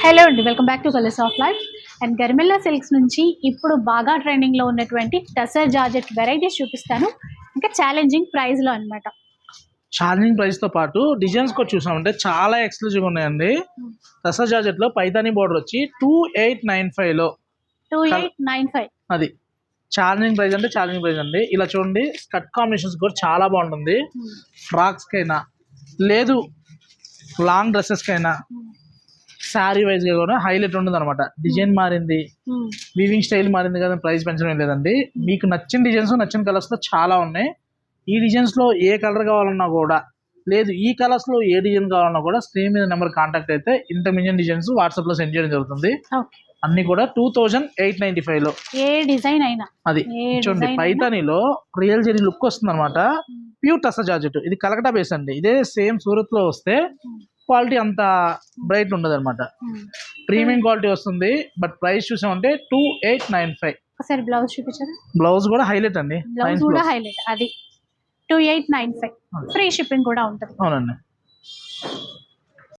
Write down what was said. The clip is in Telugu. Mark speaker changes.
Speaker 1: హలో అండి, welcome back to Colours of Life. And గర్మిల్లా సిల్క్స్ నుంచి ఇప్పుడు బాగా ట్రెండింగ్లో ఉన్నటువంటి టసర్ జార్జెట్ వెరైటీస్ చూపిస్తాను. ఇంకా ఛాలెంజింగ్ ప్రైస్లో అనమాట.
Speaker 2: ఛాలెంజింగ్ ప్రైస్తో పాటు డిజైన్స్ కూడా చూసామంటే చాలా ఎక్స్క్లూజివ్గా ఉన్నాయండి. టసర్ జార్జెట్లో పైతానీ బార్డర్ వచ్చి 2895లో
Speaker 1: 2895
Speaker 2: అది ఛాలెంజింగ్ ప్రైస్ అంటే ఛాలెంజింగ్ ప్రైస్ అండి. ఇలా చూడండి, స్కర్ట్ కాంబినేషన్స్ కూడా చాలా బాగుంటుంది. ఫ్రాక్స్కైనా లేదు లాంగ్ డ్రెస్సెస్కైనా శారీ వైజ్గా కూడా హైలైట్ ఉంటుంది అనమాట. డిజైన్ మారింది, వీవింగ్ స్టైల్ మారింది కదా, ప్రైస్ పెంచడం లేదండి. మీకు నచ్చిన డిజైన్స్ నచ్చిన కలర్స్తో చాలా ఉన్నాయి. ఈ డిజైన్స్లో ఏ కలర్ కావాలన్నా కూడా, లేదు ఈ కలర్స్లో ఏ డిజైన్ కావాలన్నా కూడా స్క్రీన్ మీద నెంబర్ కాంటాక్ట్ అయితే ఇంత మిలియన్ డిజైన్స్ వాట్సాప్లో సెండ్ చేయడం జరుగుతుంది. అన్ని కూడా 2895లో
Speaker 1: ఏ డిజైన్ అయినా.
Speaker 2: అది చూడండి, పైతానీలో రియల్ జెరీ లుక్ వస్తుంది అనమాట. ప్యూర్ టసర్ జార్జెట్, ఇది కలకటా బేస్ అండి. ఇదే సేమ్ సూరత్ లో వస్తే క్వాలిటీ అంత బ్రైట్ ఉండదు అనమాట. ప్రీమియం క్వాలిటీ వస్తుంది. బట్ ప్రైస్ చూసామంటే 2895.
Speaker 1: ఒకసారి బ్లౌజ్ చూపించారా?
Speaker 2: బ్లౌజ్ కూడా హైలైట్ అండి.
Speaker 1: బ్లౌజ్ కూడా హైలైట్. అది 2895. ఫ్రీ షిప్పింగ్ కూడా ఉంటుంది.
Speaker 2: అవునండి.